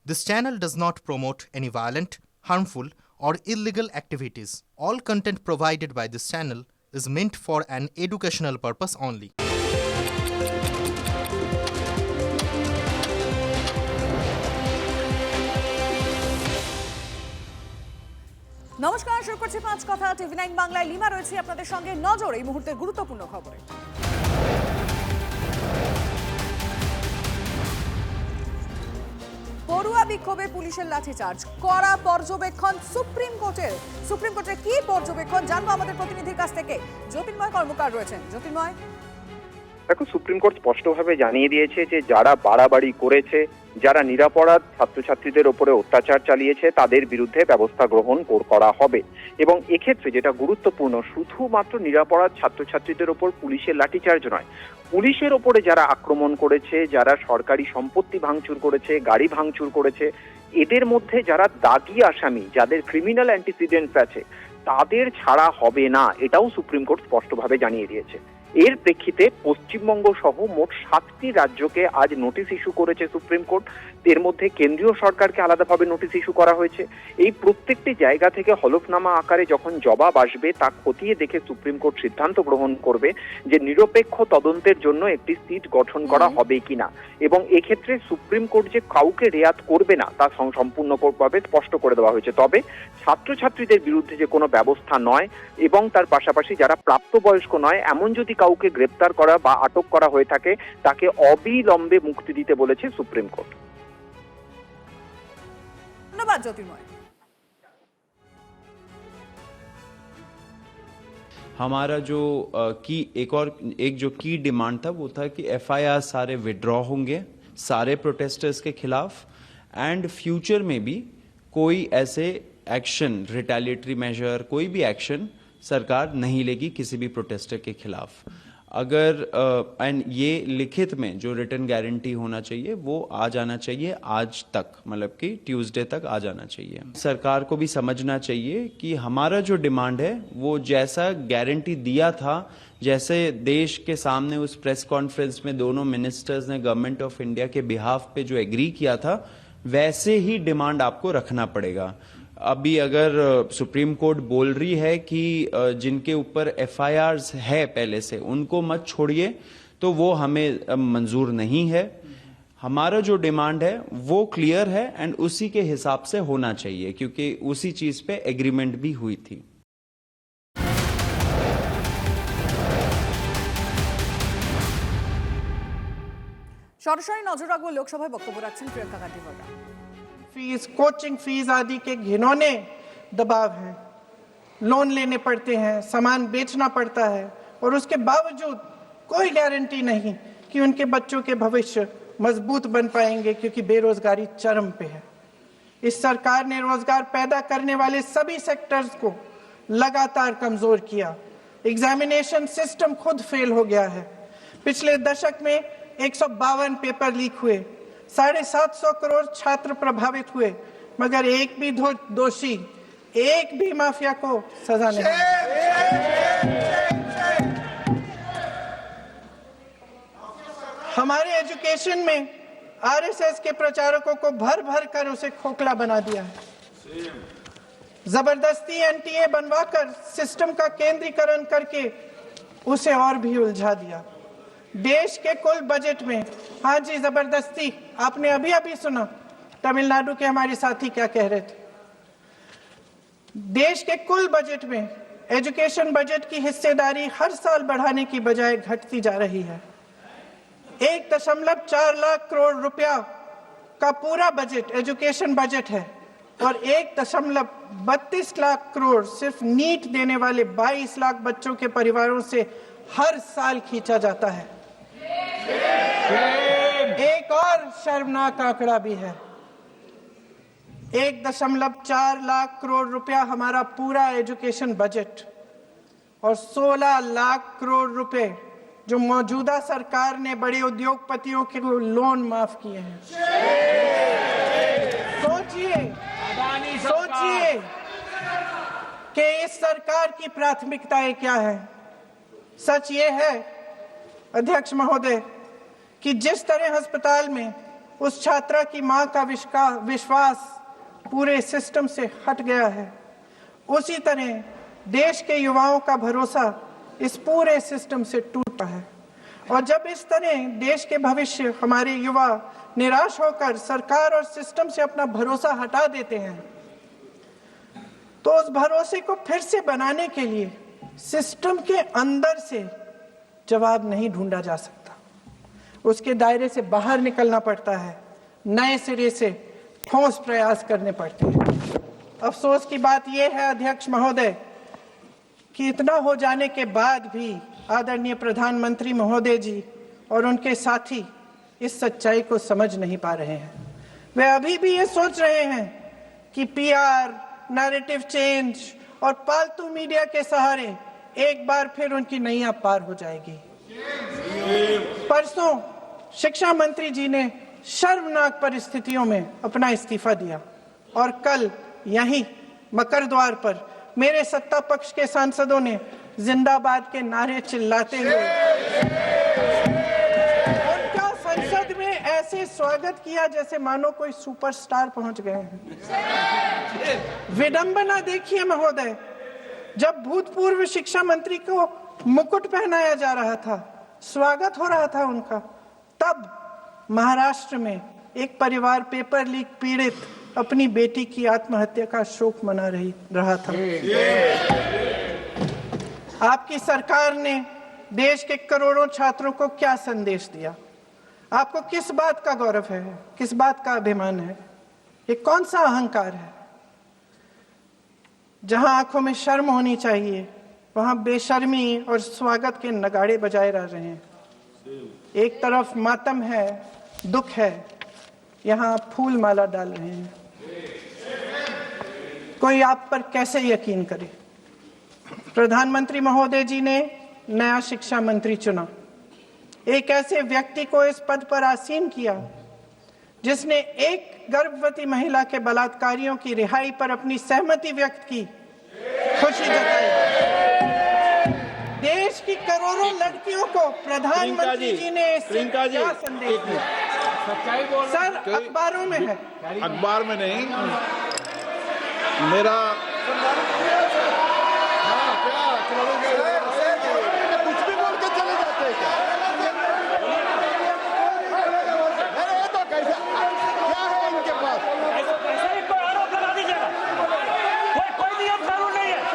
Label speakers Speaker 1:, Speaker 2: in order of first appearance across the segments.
Speaker 1: This channel does not promote any violent, harmful, or illegal activities. All content provided by this channel is meant for an educational purpose only.
Speaker 2: নমস্কার, শুরু করছি পাঁচ কথা। টিভি9 বাংলায় lima রয়েছে আপনাদের সঙ্গে। নজর এই মুহূর্তের গুরুত্বপূর্ণ খবরে। পড়ুয়া বিক্ষোভে পুলিশের লাঠিচার্জ, কড়া পর্যবেক্ষণ সুপ্রিম কোর্টের। সুপ্রিম কোর্টের কি পর্যবেক্ষণ জানবো আমাদের প্রতিনিধির কাছ থেকে। জ্যোতির্ময় কর্মকার রয়েছেন। জ্যোতির্ময়,
Speaker 3: দেখো, সুপ্রিম কোর্ট স্পষ্টভাবে জানিয়ে দিয়েছে যে যারা বাড়াবাড়ি করেছে, যারা নিরপরাধ ছাত্রছাত্রীদের ওপরে অত্যাচার চালিয়েছে তাদের বিরুদ্ধে ব্যবস্থা গ্রহণ করা হবে। এবং এক্ষেত্রে যেটা গুরুত্বপূর্ণ, শুধুমাত্র নিরপরাধ ছাত্রছাত্রীদের ওপর পুলিশের লাঠিচার্জ নয়, পুলিশের ওপরে যারা আক্রমণ করেছে, যারা সরকারি সম্পত্তি ভাঙচুর করেছে, গাড়ি ভাঙচুর করেছে, এদের মধ্যে যারা দাগি আসামি, যাদের ক্রিমিনাল অ্যান্টিসিডেন্টস আছে, তাদের ছাড়া হবে না, এটাও সুপ্রিম কোর্ট স্পষ্টভাবে জানিয়ে দিয়েছে। এর প্রেক্ষিতে পশ্চিমবঙ্গ সহ মোট 7টি রাজ্যকে আজ নোটিশ ইস্যু করেছে সুপ্রিম কোর্ট। এর মধ্যে কেন্দ্রীয় সরকারকে আলাদাভাবে নোটিশ ইস্যু করা হয়েছে। এই প্রত্যেকটি জায়গা থেকে হলফনামা আকারে যখন জবাব আসবে তা খতিয়ে দেখে সুপ্রিম কোর্ট সিদ্ধান্ত গ্রহণ করবে যে নিরপেক্ষ তদন্তের জন্য একটি সিট গঠন করা হবে কিনা। এবং এক্ষেত্রে সুপ্রিম কোর্ট যে কাউকে রেয়াত করবে না তা সম্পূর্ণভাবে স্পষ্ট করে দেওয়া হয়েছে। তবে ছাত্রছাত্রীদের বিরুদ্ধে যে কোনো ব্যবস্থা নয় এবং তার পাশাপাশি যারা প্রাপ্তবয়স্ক নয় এমন যদি কাউকে গ্রেপ্তার করা বা আটক করা হয়ে থাকে তাকে অবিলম্বে মুক্তি দিতে বলেছে সুপ্রিম কোর্ট।
Speaker 2: ধন্যবাদ জ্যোতির্ময়।
Speaker 4: हमारा जो एक जो की डिमांड था वो था कि एफआईआर सारे विड्रॉ होंगे सारे प्रोटेस्टर्स के खिलाफ, एंड फ्यूचर में भी कोई ऐसे एक्शन, रिटेलिएटरी मेजर, कोई भी एक्शन सरकार नहीं लेगी किसी भी प्रोटेस्टर के खिलाफ। अगर एंड ये लिखित में जो रिटर्न गारंटी होना चाहिए वो आ जाना चाहिए आज तक, मतलब कि ट्यूसडे तक आ जाना चाहिए। सरकार को भी समझना चाहिए कि हमारा जो डिमांड है वो जैसा गारंटी दिया था, जैसे देश के सामने उस प्रेस कॉन्फ्रेंस में दोनों मिनिस्टर्स ने गवर्नमेंट ऑफ इंडिया के बिहाफ पे जो एग्री किया था वैसे ही डिमांड आपको रखना पड़ेगा। अभी अगर सुप्रीम कोर्ट बोल रही है कि जिनके ऊपर एफआईआर्स है पहले से उनको मत छोड़िए, तो वो हमें मंजूर नहीं है। हमारा जो डिमांड है वो क्लियर है एंड उसी के हिसाब से होना चाहिए, क्योंकि उसी चीज पे एग्रीमेंट भी हुई थी।
Speaker 2: সরাসরি নজর রাখবো লোকসভায় বক্তব্য রাখছেন প্রিয়াঙ্কা গান্ধী বড়া।
Speaker 5: फीस, कोचिंग फीस आदि के घिनौने दबाव हैं, लोन लेने पड़ते हैं, सामान बेचना पड़ता है और उसके बावजूद कोई गारंटी नहीं कि उनके बच्चों के भविष्य मजबूत बन पाएंगे, क्योंकि बेरोजगारी चरम पे है। इस सरकार ने रोजगार पैदा करने वाले सभी सेक्टर्स को लगातार कमजोर किया। एग्जामिनेशन सिस्टम खुद फेल हो गया है। पिछले दशक में 152 पेपर लीक हुए, 750 करोड़ छात्र प्रभावित हुए, मगर एक भी दोषी, एक भी माफिया को सजा नहीं। हमारे एजुकेशन में आरएसएस के प्रचारकों को भर भर कर उसे खोखला बना दिया है। जबरदस्ती एनटीए बनवाकर सिस्टम का केंद्रीकरण करके उसे और भी उलझा दिया। देश के कुल बजट में, हाँ जी जबरदस्ती, आपने अभी अभी सुना तमिलनाडु के हमारे साथी क्या कह रहे थे। देश के कुल बजट में एजुकेशन बजट की हिस्सेदारी हर साल बढ़ाने की बजाय घटती जा रही है। 1.4 लाख करोड़ रुपया का पूरा बजट एजुकेशन बजट है और 1.32 लाख करोड़ सिर्फ नीट देने वाले 22 लाख बच्चों के परिवारों से हर साल खींचा जाता है। एक और शर्मनाक आंकड़ा भी है, 1.4 लाख करोड़ रुपया हमारा पूरा एजुकेशन बजट और 16 लाख करोड़ रुपए जो मौजूदा सरकार ने बड़े उद्योगपतियों के लोन माफ किए हैं। सोचिए कि इस सरकार की प्राथमिकताएं क्या है। सच ये है अध्यक्ष महोदय कि जिस तरह अस्पताल में उस छात्रा की मां का विश्वास पूरे सिस्टम से हट गया है, उसी तरह देश के युवाओं का भरोसा इस पूरे सिस्टम से टूटा है। और जब इस तरह देश के भविष्य हमारे युवा निराश होकर सरकार और सिस्टम से अपना भरोसा हटा देते हैं, तो उस भरोसे को फिर से बनाने के लिए सिस्टम के अंदर से जवाब नहीं ढूंढा जा सकता, उसके दायरे से बाहर निकलना पड़ता है, नए सिरे से ठोस प्रयास करने पड़ते हैं। अफसोस की बात यह है अध्यक्ष महोदय कि इतना हो जाने के बाद भी आदरणीय प्रधानमंत्री महोदय जी और उनके साथी इस सच्चाई को समझ नहीं पा रहे हैं। वे अभी भी ये सोच रहे हैं कि पीआर, नैरेटिव चेंज और पालतू मीडिया के सहारे एक बार फिर उनकी नैया पार हो जाएगी। परसों शिक्षा मंत्री जी ने शर्मनाक परिस्थितियों में अपना इस्तीफा दिया और कल यहीं मकर द्वार पर मेरे सत्ता पक्ष के सांसदों ने जिंदाबाद के नारे चिल्लाते हुए उनका संसद में ऐसे स्वागत किया जैसे मानो कोई सुपरस्टार पहुंच गए हैं। विडंबना देखिए महोदय, जब भूतपूर्व शिक्षा मंत्री को मुकुट पहनाया जा रहा था, स्वागत हो रहा था उनका, तब महाराष्ट्र में एक परिवार पेपर लीक पीड़ित अपनी बेटी की आत्महत्या का शोक मना रहा था। आपकी सरकार ने देश के करोड़ों छात्रों को क्या संदेश दिया? आपको किस बात का गौरव है, किस बात का अभिमान है? ये कौन सा अहंकार है? जहां आंखों में शर्म होनी चाहिए, वहां बेशर्मी और स्वागत के नगाड़े बजाए रह रहे हैं। एक तरफ मातम है, दुख है, यहां आप फूल माला डाल रहे हैं। कोई आप पर कैसे यकीन करे? प्रधानमंत्री महोदय जी ने नया शिक्षा मंत्री चुना, एक ऐसे व्यक्ति को इस पद पर आसीन किया जिसने एक गर्भवती महिला के बलात्कारियों की रिहाई पर अपनी सहमति व्यक्त की, खुशी जताई। देश की करोड़ों लड़कियों को प्रधानमंत्री जी ने क्या संदेश दिया? सर, अखबारों में है,
Speaker 6: अखबार में नहीं, मेरा कुछ भी बोल के चले जाते हैं क्या? ये तो कैसे, क्या है इनके पास?
Speaker 7: ऐसे ही कोई आरोप लगा दीजिएगा, कोई नियम कानून नहीं है।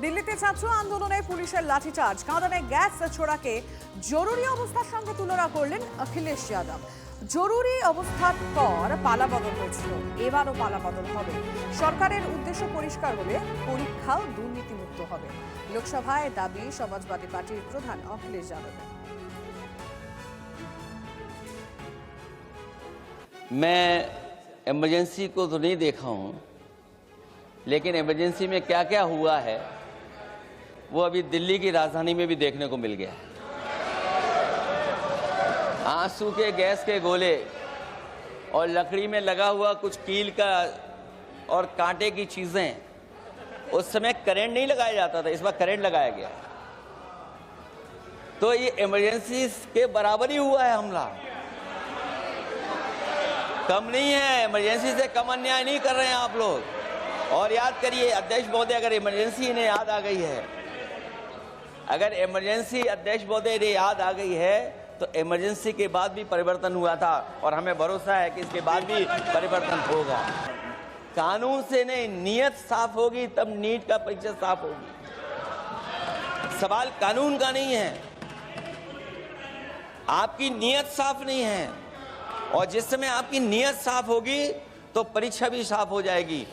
Speaker 2: দিল্লিতে ছাত্র আন্দোলনে পুলিশের লাঠিচার্জ, কাঁদানে গ্যাস ছোড়াকে জরুরি অবস্থার সঙ্গে তুলনা করলেন অখিলেশ যাদব। জরুরি অবস্থার পর পালাবদল হয়েছিল, এবারও পালাবদল হবে। সরকারের উদ্দেশ্য পরিষ্কার হলে পরীক্ষাও দুর্নীতিমুক্ত হবে। লোকসভায় দাবি সমাজবাদী পার্টির প্রধান অখিলেশ যাদবের।
Speaker 8: मैं इमरजेंसी को तो नहीं देखा हूं, लेकिन इमरजेंसी में क्या क्या हुआ है वो अभी दिल्ली की राजधानी में भी देखने को मिल गया है। आंसू के गैस के गोले और लकड़ी में लगा हुआ कुछ कील का और कांटे की चीजें, उस समय करंट नहीं लगाया जाता था, इस बार करंट लगाया गया। तो ये इमरजेंसी के बराबर ही हुआ है हमला, कम नहीं है। इमरजेंसी से कम अन्याय नहीं कर रहे हैं आप लोग। और याद करिए अध्यक्ष महोदय, अगर इमरजेंसी इन्हें याद आ गई है, अगर इमरजेंसी अध्यक्ष महोदय इन्हें याद आ गई है तो इमरजेंसी के बाद भी परिवर्तन हुआ था और हमें भरोसा है कि इसके बाद भी परिवर्तन होगा। कानून से नहीं, नीयत साफ होगी तब नीट का परीक्षा साफ होगी। सवाल कानून का नहीं है, आपकी नीयत साफ नहीं है। और जिस समय आपकी नीयत साफ होगी तो परीक्षा भी साफ हो जाएगी।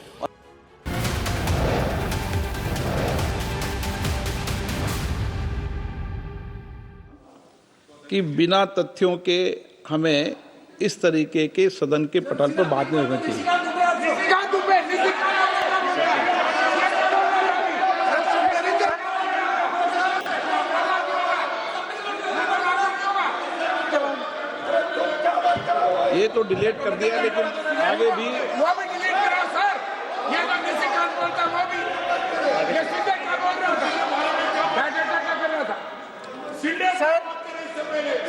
Speaker 9: कि बिना तथ्यों के हमें इस तरीके के सदन के पटल पर बात नहीं होनी चाहिए। ये तो डिलीट कर दिया, लेकिन आगे भी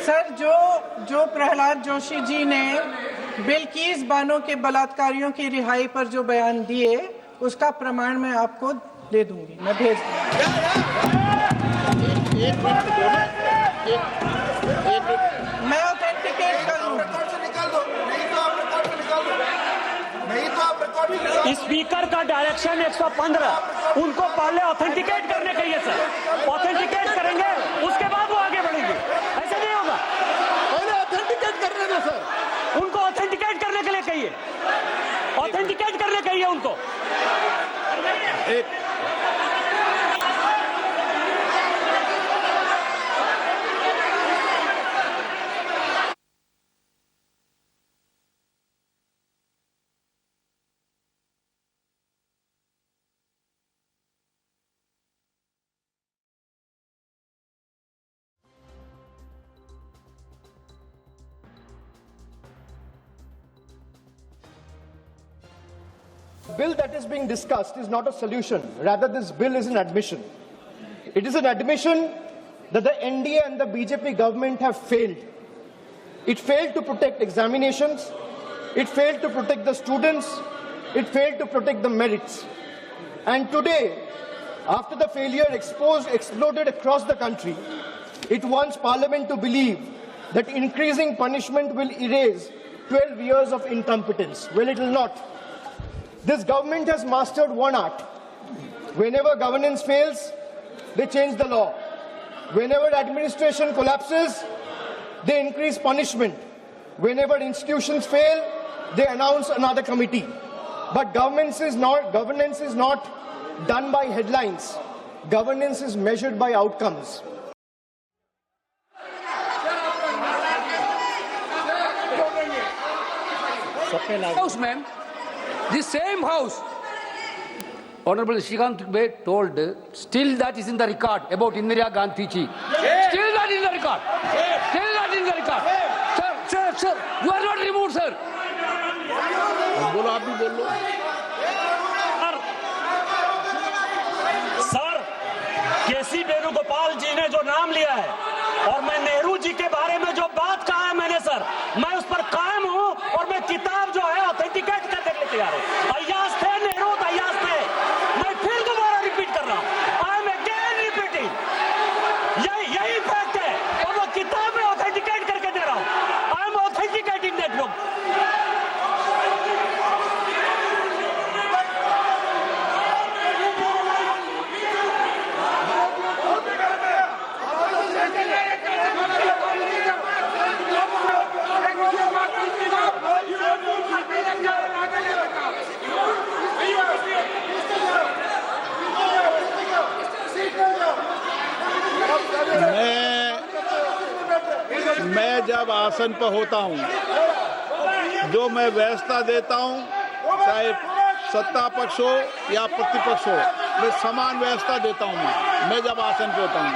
Speaker 5: सर जो प्रहलाद जोशी जी ने बिल्किस बानो के बलात्कारियों की रिहाई पर जो बयान दिए, उसका प्रमाण मैं आपको दे दूंगी, मैं भेज मैं ऑथेंटिकेट कर लूंगा।
Speaker 7: स्पीकर का डायरेक्शन 115, उनको पहले ऑथेंटिकेट करने के लिए सर, ऑथेंटिकेट करेंगे उसके बाद वो आगे बढ़ेंगे, ऐसा नहीं होगा।
Speaker 6: पहले ऑथेंटिकेट करने दो सर,
Speaker 7: उनको ऑथेंटिकेट करने के लिए कहिए, ऑथेंटिकेट करने कहिए उनको।
Speaker 6: The bill that is being discussed is not a solution. Rather, this bill is an admission. It is an admission that the NDA and the BJP government have failed. It failed to protect examinations. It failed to protect the students. It failed to protect the merits. And today, after the failure exploded across the country, it wants Parliament to believe that increasing punishment will erase 12 years of incompetence. Well, it will not. This government has mastered one art. Whenever governance fails, they change the law. Whenever administration collapses, they increase punishment. Whenever institutions fail, they announce another committee. But governance is not done by headlines. Governance is measured by outcomes.
Speaker 10: House, ma'am. The same house. Honorable Shrikant Dubey told, still that is in the record about Indira Gandhi ji. Still that is in the record. Still that is in the record. Sir, you are not removed, sir.
Speaker 9: बोलो, आप भी बोल लो।
Speaker 7: Sir, केसी वेणुगोपाल जी ने जो नाम लिया है और मैं नेहरू जी के बारे में जो बात कहा है मैंने सर, मैं उस पर कायम हूं और मैं किताब जो है ऑथेंटिकेट करने के लिए तैयार हूं। अय्याज थे नेहरू, अय्याज थे। मैं फिर दोबारा रिपीट कर रहा हूं, आई एम अगेन रिपीटिंग। यही फैक्ट है और वो किताब में ऑथेंटिकेट करके दे रहा हूं। I am authenticating that book.
Speaker 9: मैं जब आसन पर होता हूं, जो मैं व्यवस्था देता हूं, चाहे सत्ता पक्ष हो या प्रतिपक्ष हो, मैं समान व्यवस्था देता हूं। मैं जब आसन पर होता हूं,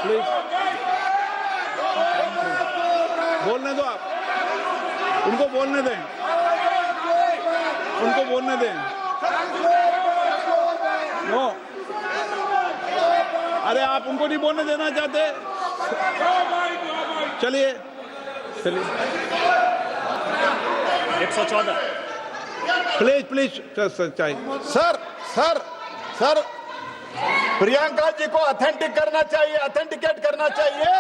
Speaker 9: प्लीज बोलने दो, आप उनको बोलने दें, उनको बोलने दें। नो, अरे आप उनको नहीं बोलने देना चाहते? चलिए
Speaker 7: 114
Speaker 9: प्लीज चाहिए।
Speaker 6: सर
Speaker 9: प्रियंका जी को ऑथेंटिकेट करना चाहिए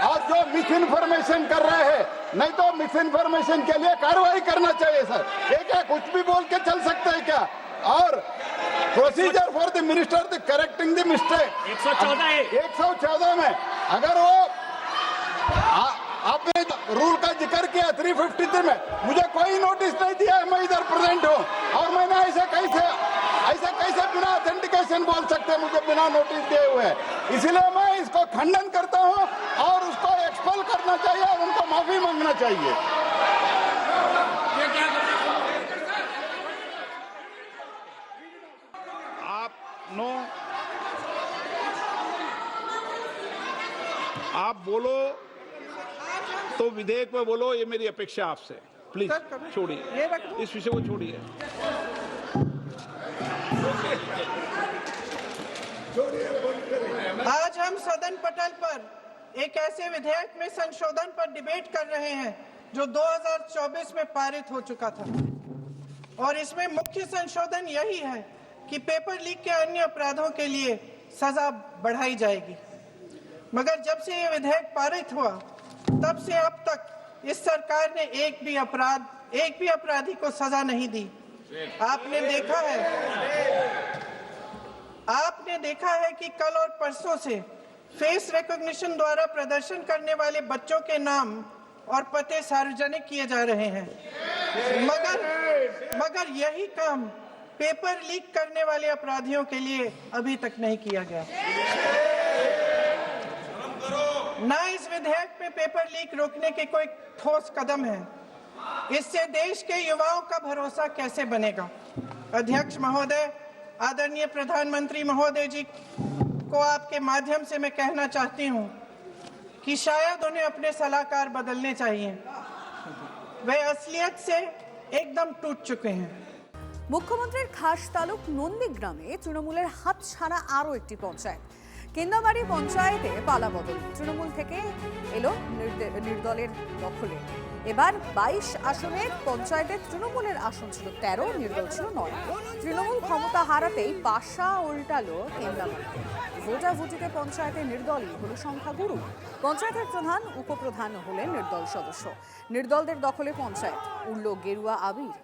Speaker 9: और जो मिस इन्फॉर्मेशन कर रहे हैं, नहीं तो मिस इन्फॉर्मेशन के लिए कार्रवाई करना चाहिए सर। ये क्या कुछ भी बोल के चल सकते हैं क्या? और procedure for the minister the correcting the mistake 114 में अगर वो आपने रूल का जिक्र किया 353 में, मुझे कोई नोटिस नहीं दिया, मैं इधर प्रेजेंट हूँ और मैंने ऐसे कैसे बिना ऑथेंटिकेशन बोल सकते हैं मुझे बिना नोटिस दिए हुए। इसलिए मैं इसको खंडन करता हूँ और उसको एक्सपेल करना चाहिए और उनको माफी मांगना चाहिए। आप बोलो तो विधेयक में बोलो, ये मेरी अपेक्षा आपसे। प्लीज छोड़िए इस विषय को, छोड़िए।
Speaker 5: आज हम सदन पटल पर एक ऐसे विधेयक में संशोधन पर डिबेट कर रहे हैं जो 2024 में पारित हो चुका था और इसमें मुख्य संशोधन यही है कि पेपर लीक के अन्य अपराधों के लिए सजा बढ़ाई जाएगी। मगर जब से ये विधेयक पारित हुआ तब से अब तक इस सरकार ने एक भी अपराधी को सजा नहीं दी। आपने देखा है कि कल और परसों से फेस रिकॉग्निशन द्वारा प्रदर्शन करने वाले बच्चों के नाम और पते सार्वजनिक किए जा रहे हैं, मगर यही काम पेपर लीक करने वाले अपराधियों के लिए अभी तक नहीं किया गया। ना इस विधेयक में पेपर लीक रोकने के कोई ठोस कदम है। इससे देश के युवाओं का भरोसा कैसे बनेगा? अध्यक्ष महोदय, आदरणीय प्रधानमंत्री महोदय जी को आपके माध्यम से मैं कहना चाहती हूं कि शायद उन्हें अपने सलाहकार बदलने चाहिए। वे असलियत से एकदम टूट चुके हैं।
Speaker 2: মুখ্যমন্ত্রীর খাস তালুক নন্দীগ্রামে তৃণমূলের হাতছাড়া আরও একটি পঞ্চায়েত। কেন্দাবাড়ি পঞ্চায়েতে পালাবদল, তৃণমূল থেকে এলো নির্দলের দখলে। এবার 22 আসনের পঞ্চায়েতে তৃণমূলের আসন ছিল 13, নির্দল ছিল 9। তৃণমূল ক্ষমতা হারাতেই পাশা উল্টালো কেন্দাবাড়িতে। ভোটাভুটিতে পঞ্চায়েতে নির্দলই হল সংখ্যাগুরু। পঞ্চায়েতের প্রধান উপপ্রধান হলেন নির্দল সদস্য। নির্দলদের দখলে পঞ্চায়েত, উড়ল গেরুয়া আবির।